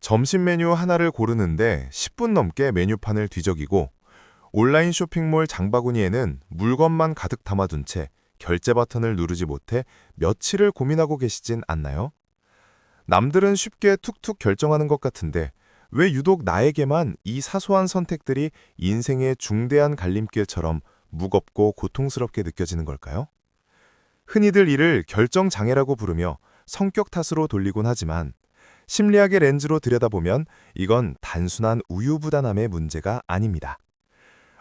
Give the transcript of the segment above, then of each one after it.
점심 메뉴 하나를 고르는데 10분 넘게 메뉴판을 뒤적이고 온라인 쇼핑몰 장바구니에는 물건만 가득 담아둔 채 결제 버튼을 누르지 못해 며칠을 고민하고 계시진 않나요? 남들은 쉽게 툭툭 결정하는 것 같은데 왜 유독 나에게만 이 사소한 선택들이 인생의 중대한 갈림길처럼 무겁고 고통스럽게 느껴지는 걸까요? 흔히들 이를 결정장애라고 부르며 성격 탓으로 돌리곤 하지만 심리학의 렌즈로 들여다보면 이건 단순한 우유부단함의 문제가 아닙니다.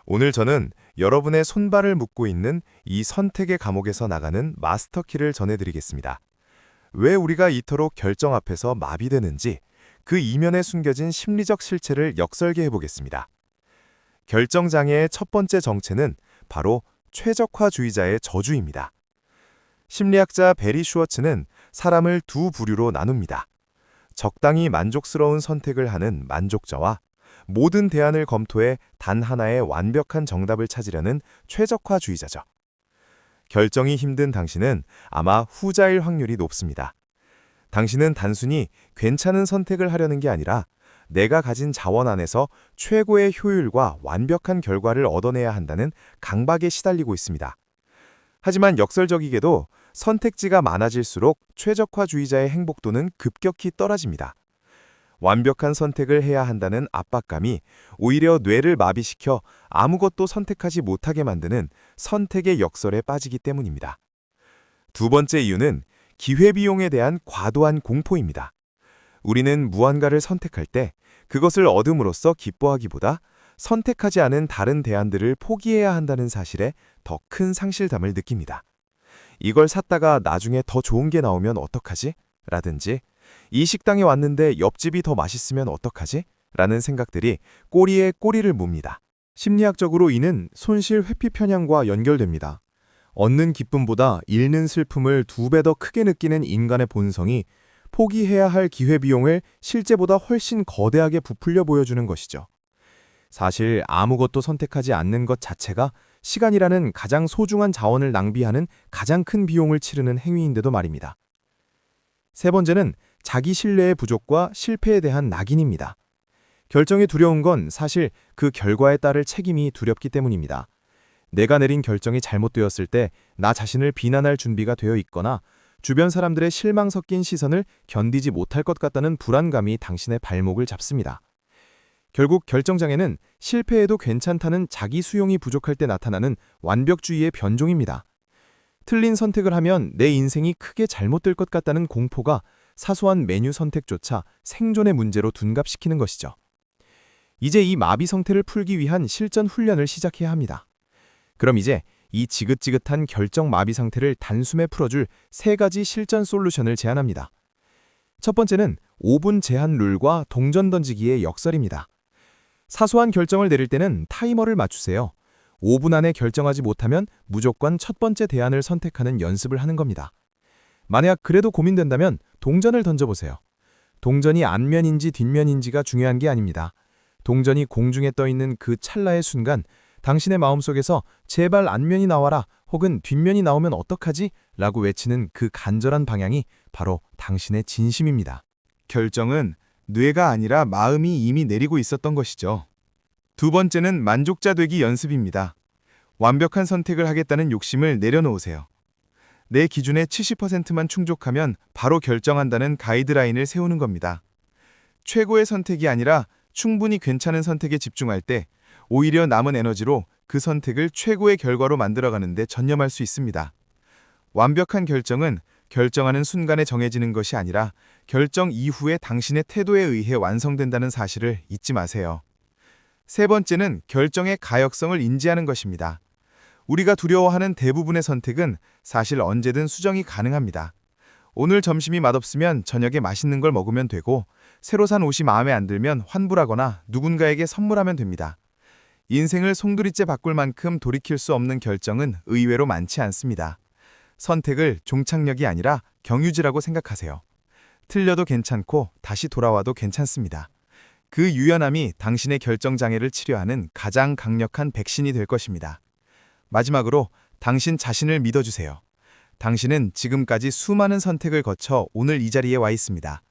오늘 저는 여러분의 손발을 묶고 있는 이 선택의 감옥에서 나가는 마스터키를 전해드리겠습니다. 왜 우리가 이토록 결정 앞에서 마비되는지 그 이면에 숨겨진 심리적 실체를 역설계해보겠습니다. 결정장애의 첫 번째 정체는 바로 최적화주의자의 저주입니다. 심리학자 베리 슈워츠는 사람을 두 부류로 나눕니다. 적당히 만족스러운 선택을 하는 만족자와 모든 대안을 검토해 단 하나의 완벽한 정답을 찾으려는 최적화주의자죠. 결정이 힘든 당신은 아마 후자일 확률이 높습니다. 당신은 단순히 괜찮은 선택을 하려는 게 아니라 내가 가진 자원 안에서 최고의 효율과 완벽한 결과를 얻어내야 한다는 강박에 시달리고 있습니다. 하지만 역설적이게도 선택지가 많아질수록 최적화주의자의 행복도는 급격히 떨어집니다. 완벽한 선택을 해야 한다는 압박감이 오히려 뇌를 마비시켜 아무것도 선택하지 못하게 만드는 선택의 역설에 빠지기 때문입니다. 두 번째 이유는 기회비용에 대한 과도한 공포입니다. 우리는 무언가를 선택할 때 그것을 얻음으로써 기뻐하기보다 선택하지 않은 다른 대안들을 포기해야 한다는 사실에 더 큰 상실감을 느낍니다. 이걸 샀다가 나중에 더 좋은 게 나오면 어떡하지? 라든지 이 식당에 왔는데 옆집이 더 맛있으면 어떡하지? 라는 생각들이 꼬리에 꼬리를 뭅니다. 심리학적으로 이는 손실 회피 편향과 연결됩니다. 얻는 기쁨보다 잃는 슬픔을 2배 더 크게 느끼는 인간의 본성이 포기해야 할 기회비용을 실제보다 훨씬 거대하게 부풀려 보여주는 것이죠. 사실 아무것도 선택하지 않는 것 자체가 시간이라는 가장 소중한 자원을 낭비하는 가장 큰 비용을 치르는 행위인데도 말입니다. 세 번째는 자기 신뢰의 부족과 실패에 대한 낙인입니다. 결정이 두려운 건 사실 그 결과에 따를 책임이 두렵기 때문입니다. 내가 내린 결정이 잘못되었을 때 나 자신을 비난할 준비가 되어 있거나 주변 사람들의 실망 섞인 시선을 견디지 못할 것 같다는 불안감이 당신의 발목을 잡습니다. 결국 결정장애는 실패해도 괜찮다는 자기 수용이 부족할 때 나타나는 완벽주의의 변종입니다. 틀린 선택을 하면 내 인생이 크게 잘못될 것 같다는 공포가 사소한 메뉴 선택조차 생존의 문제로 둔갑시키는 것이죠. 이제 이 마비 상태를 풀기 위한 실전 훈련을 시작해야 합니다. 그럼 이제 이 지긋지긋한 결정 마비 상태를 단숨에 풀어줄 3가지 실전 솔루션을 제안합니다. 첫 번째는 5분 제한 룰과 동전 던지기의 역설입니다. 사소한 결정을 내릴 때는 타이머를 맞추세요. 5분 안에 결정하지 못하면 무조건 첫 번째 대안을 선택하는 연습을 하는 겁니다. 만약 그래도 고민된다면 동전을 던져보세요. 동전이 앞면인지 뒷면인지가 중요한 게 아닙니다. 동전이 공중에 떠 있는 그 찰나의 순간 당신의 마음속에서 제발 앞면이 나와라 혹은 뒷면이 나오면 어떡하지? 라고 외치는 그 간절한 방향이 바로 당신의 진심입니다. 결정은 뇌가 아니라 마음이 이미 내리고 있었던 것이죠. 두 번째는 만족자 되기 연습입니다. 완벽한 선택을 하겠다는 욕심을 내려놓으세요. 내 기준의 70%만 충족하면 바로 결정한다는 가이드라인을 세우는 겁니다. 최고의 선택이 아니라 충분히 괜찮은 선택에 집중할 때 오히려 남은 에너지로 그 선택을 최고의 결과로 만들어가는 데 전념할 수 있습니다. 완벽한 결정은 결정하는 순간에 정해지는 것이 아니라 결정 이후에 당신의 태도에 의해 완성된다는 사실을 잊지 마세요. 세 번째는 결정의 가역성을 인지하는 것입니다. 우리가 두려워하는 대부분의 선택은 사실 언제든 수정이 가능합니다. 오늘 점심이 맛없으면 저녁에 맛있는 걸 먹으면 되고 새로 산 옷이 마음에 안 들면 환불하거나 누군가에게 선물하면 됩니다. 인생을 송두리째 바꿀 만큼 돌이킬 수 없는 결정은 의외로 많지 않습니다. 선택을 종착역이 아니라 경유지라고 생각하세요. 틀려도 괜찮고 다시 돌아와도 괜찮습니다. 그 유연함이 당신의 결정장애를 치료하는 가장 강력한 백신이 될 것입니다. 마지막으로 당신 자신을 믿어주세요. 당신은 지금까지 수많은 선택을 거쳐 오늘 이 자리에 와 있습니다.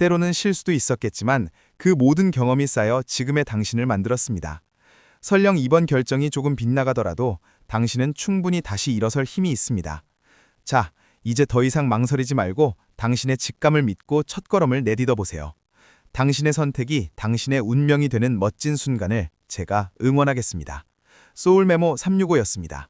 때로는 실수도 있었겠지만 그 모든 경험이 쌓여 지금의 당신을 만들었습니다. 설령 이번 결정이 조금 빗나가더라도 당신은 충분히 다시 일어설 힘이 있습니다. 자, 이제 더 이상 망설이지 말고 당신의 직감을 믿고 첫걸음을 내딛어 보세요. 당신의 선택이 당신의 운명이 되는 멋진 순간을 제가 응원하겠습니다. 소울메모 365였습니다.